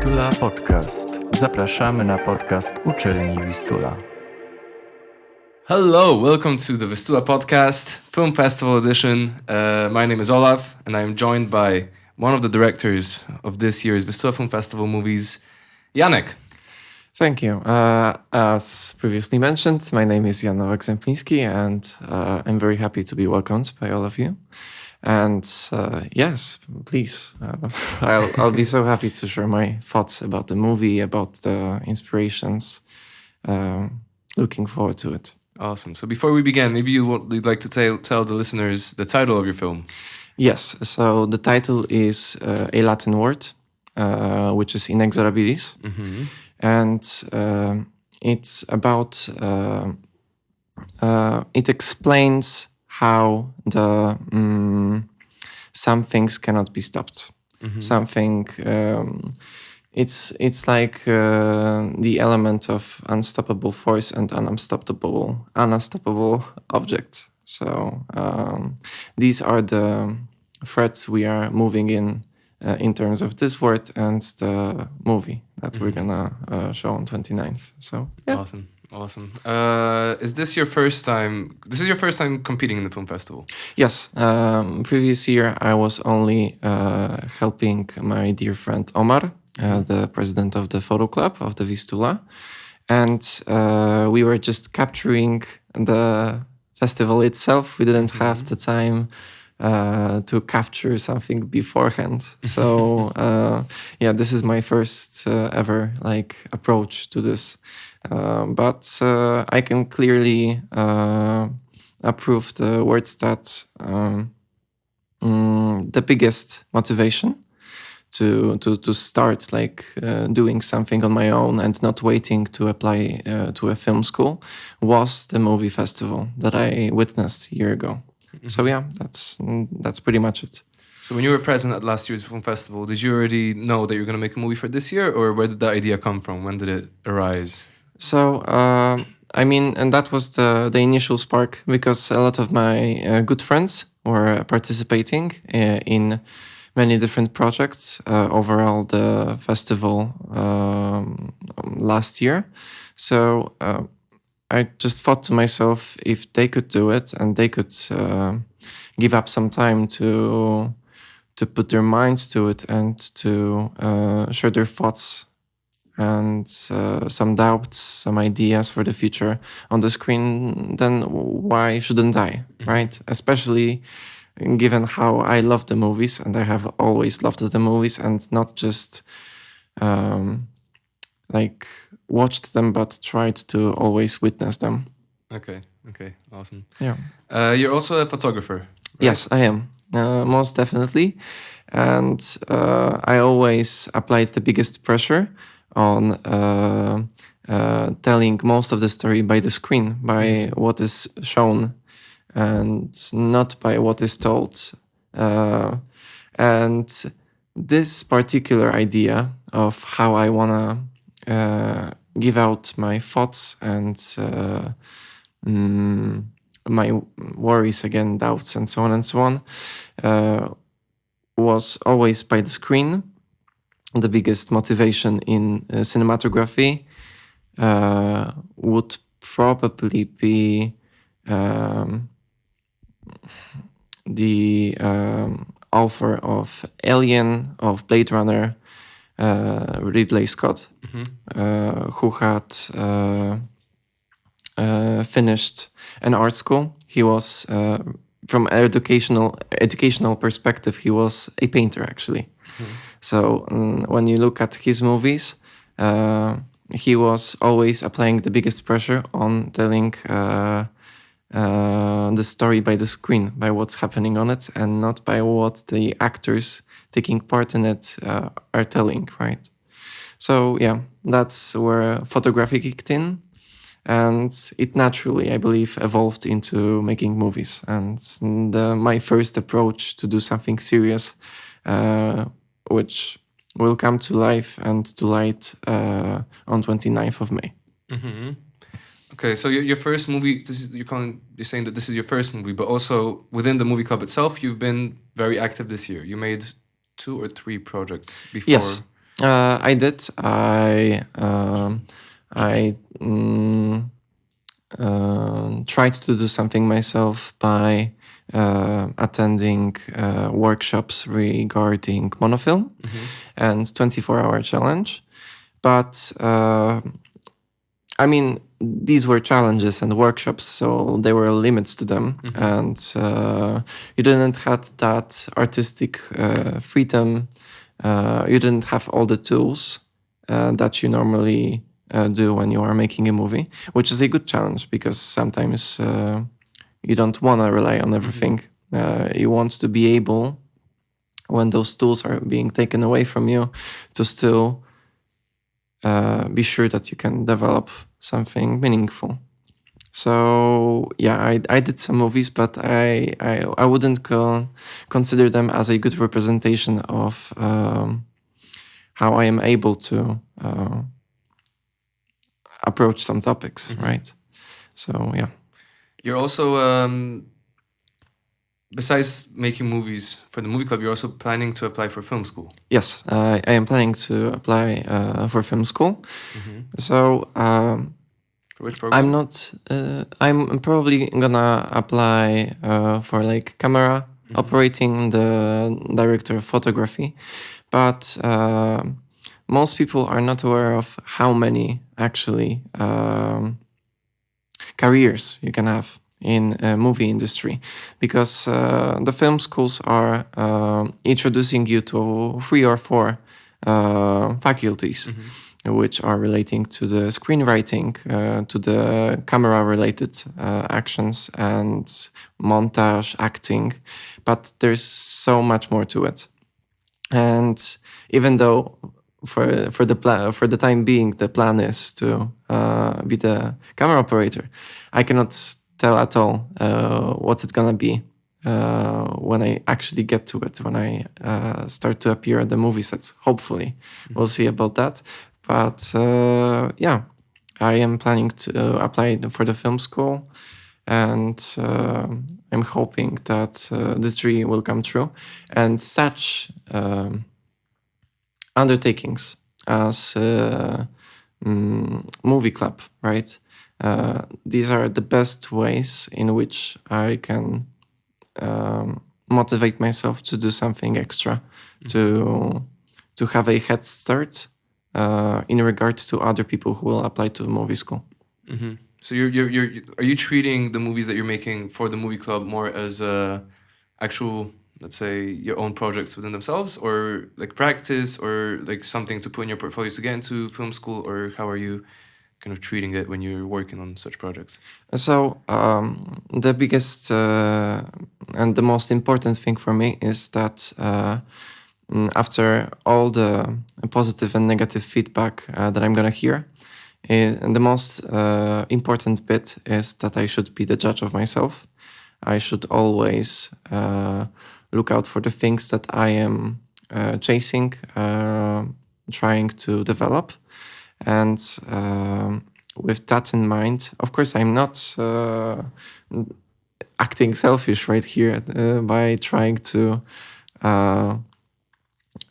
Vistula Podcast. Zapraszamy na podcast uczelni Vistula. Hello, welcome to the Vistula Podcast, Film Festival Edition. My name is Olaf, and I am joined by one of the directors of this year's Vistula Film Festival movies, Janek. Thank you. As previously mentioned, my name is Janek Zempliński, and I'm very happy to be welcomed by all of you. And yes, please, I'll be so happy to share my thoughts about the movie, about the inspirations. Looking forward to it. Awesome. So before we begin, maybe you'd like to tell the listeners the title of your film. Yes, so the title is a Latin word, which is inexorabilis. Mm-hmm. And it's about, it explains how some things cannot be stopped. Mm-hmm. Something, it's like the element of unstoppable force and unstoppable object. So these are the threads we are moving in terms of this word and the movie that we're gonna show on 29th. So yeah. Awesome. Is this your first time? This is your first time competing in the film festival? Yes. Previous year I was only helping my dear friend Omar, the president of the photo club of the Vistula, and we were just capturing the festival itself. We didn't have the time to capture something beforehand. So yeah, this is my first ever approach to this. But I can clearly approve the words that the biggest motivation to start doing something on my own and not waiting to apply to a film school was the movie festival that I witnessed a year ago. Mm-hmm. So yeah, that's pretty much it. So when you were present at last year's film festival, did you already know that you're going to make a movie for this year, or where did that idea come from? When did it arise? So and that was the initial spark, because a lot of my good friends were participating in many different projects overall the festival last year. So I just thought to myself, if they could do it and they could give up some time to put their minds to it and to share their thoughts and some doubts, some ideas for the future on the screen, then why shouldn't I, right? Especially given how I love the movies, and I have always loved the movies, and not just watched them, but tried to always witness them. Okay, awesome. Yeah. You're also a photographer, right? Yes, I am, most definitely. And I always applied the biggest pressure on telling most of the story by the screen, by what is shown, and not by what is told. And this particular idea of how I wanna give out my thoughts and my worries, again, doubts, and so on, was always by the screen. The biggest motivation in cinematography would probably be the author of Alien, of Blade Runner, Ridley Scott, who had finished an art school. He was, from educational perspective, he was a painter, actually. So when you look at his movies, he was always applying the biggest pressure on telling the story by the screen, by what's happening on it, and not by what the actors taking part in it are telling, right? So yeah, that's where photography kicked in, and it naturally, I believe, evolved into making movies. And my first approach to do something serious, which will come to life and to light on 29th of May. Mm-hmm. Okay, so your first movie, you're saying that this is your first movie, but also within the movie club itself, you've been very active this year. You made 2 or 3 projects before. Yes. I did. I tried to do something myself by attending workshops regarding monofilm and 24-hour challenge. But I mean, these were challenges and workshops, so there were limits to them, and you didn't have that artistic freedom. You didn't have all the tools that you normally do when you are making a movie, which is a good challenge because sometimes you don't want to rely on everything. You want to be able, when those tools are being taken away from you, to still be sure that you can develop something meaningful. So yeah, I did some movies, but I wouldn't consider them as a good representation of how I am able to approach some topics, right? So yeah. You're also, besides making movies for the movie club, you're also planning to apply for film school. Yes, I am planning to apply for film school. So For which program? I'm not. I'm probably gonna apply for like camera operating, the director of photography, but most people are not aware of how many actually careers you can have in movie industry, because the film schools are introducing you to 3 or 4 faculties, which are relating to the screenwriting, to the camera-related actions and montage, acting, but there's so much more to it. And even though for the time being the plan is to be the camera operator, I cannot tell at all what's it gonna be when I actually get to it, when I start to appear at the movie sets. Hopefully, we'll see about that. But yeah, I am planning to apply for the film school, and I'm hoping that this dream will come true. And such undertakings as movie club, right? These are the best ways in which I can motivate myself to do something extra, to have a head start in regards to other people who will apply to movie school. So are you treating the movies that you're making for the movie club more as actual, let's say, your own projects within themselves, or like practice, or like something to put in your portfolio to get into film school, or how are you kind of treating it when you're working on such projects? So the biggest and the most important thing for me is that after all the positive and negative feedback that I'm gonna hear, the most important bit is that I should be the judge of myself. I should always look out for the things that I am chasing, trying to develop. And with that in mind, of course, I'm not acting selfish right here by trying to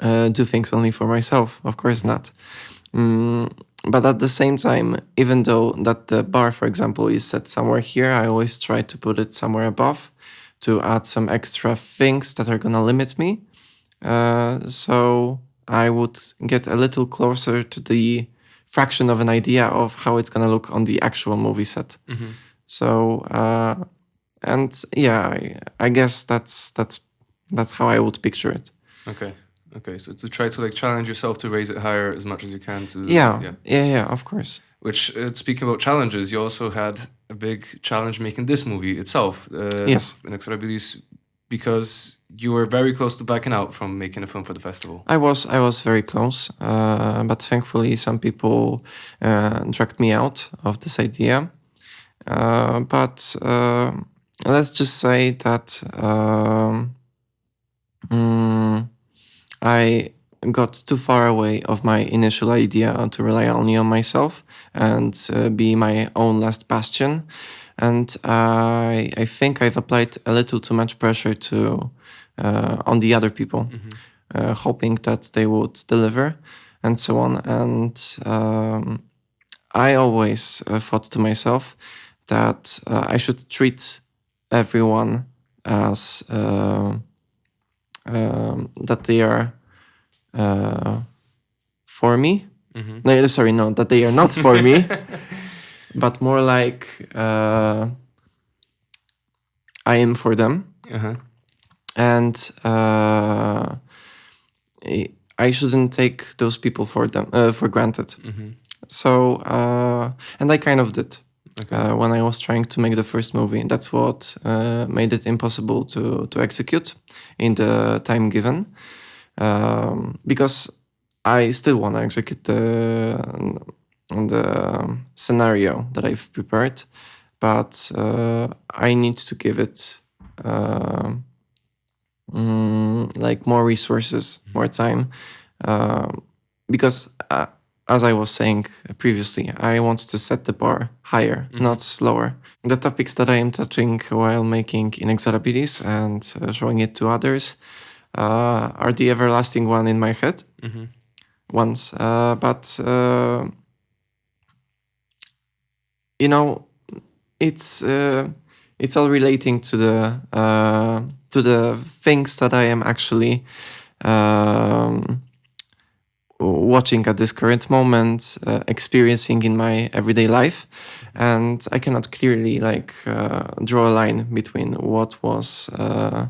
do things only for myself. Of course not. But at the same time, even though that the bar, for example, is set somewhere here, I always try to put it somewhere above to add some extra things that are going to limit me. So I would get a little closer to the fraction of an idea of how it's going to look on the actual movie set. So, and yeah, I guess that's how I would picture it. Okay, so to try to like challenge yourself to raise it higher as much as you can to... Yeah, of course. Which, speaking about challenges, you also had a big challenge making this movie itself. Yes. Inexorabilis, because you were very close to backing out from making a film for the festival. I was very close, but thankfully some people dragged me out of this idea. But let's just say that I got too far away of my initial idea to rely only on myself and be my own last bastion. And I think I've applied a little too much pressure to on the other people, hoping that they would deliver. and so on. And I always thought to myself that I should treat everyone as that they are for me. No, sorry, no, that they are not for me, but more like I am for them. And I shouldn't take those people for granted. So, and I kind of did. When I was trying to make the first movie. That's what made it impossible to execute in the time given. Because I still want to execute the scenario that I've prepared, but I need to give it like more resources, more time, because as I was saying previously, I want to set the bar higher, not lower. The topics that I am touching while making Inexorabilis and showing it to others are the everlasting one in my head once. But, you know, it's all relating to the things that I am actually watching at this current moment, experiencing in my everyday life, and I cannot clearly draw a line between what was the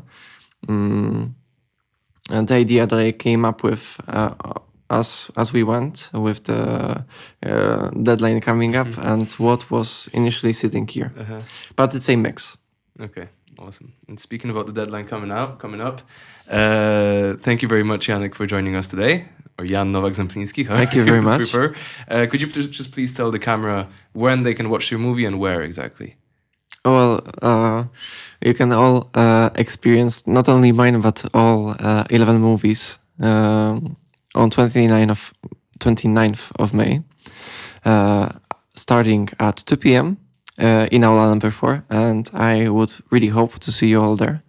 idea that I came up with as we went with the deadline coming up and what was initially sitting here. But it's a mix. Okay, awesome. And speaking about the deadline coming up, thank you very much, Janek, for joining us today. Or Jan Nowak-Zempliński, thank you very much. Prefer. Could you just please tell the camera when they can watch your movie and where exactly? Well, you can all experience not only mine but all 11 movies on 29th of May, starting at 2 p.m. In Aula number 4, and I would really hope to see you all there.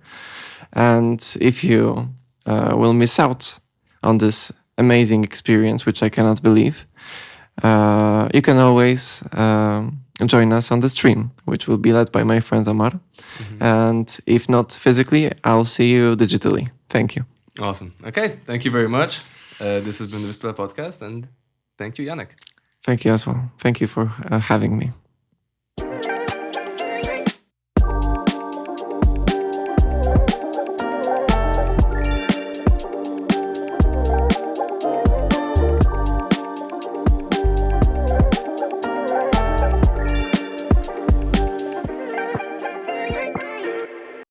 And if you will miss out on this amazing experience, which I cannot believe, you can always join us on the stream, which will be led by my friend Omar. And if not physically, I'll see you digitally. Thank you. Awesome. Okay, thank you very much. This has been the Vistula podcast, and thank you, Janek. Thank you as well. Thank you for having me.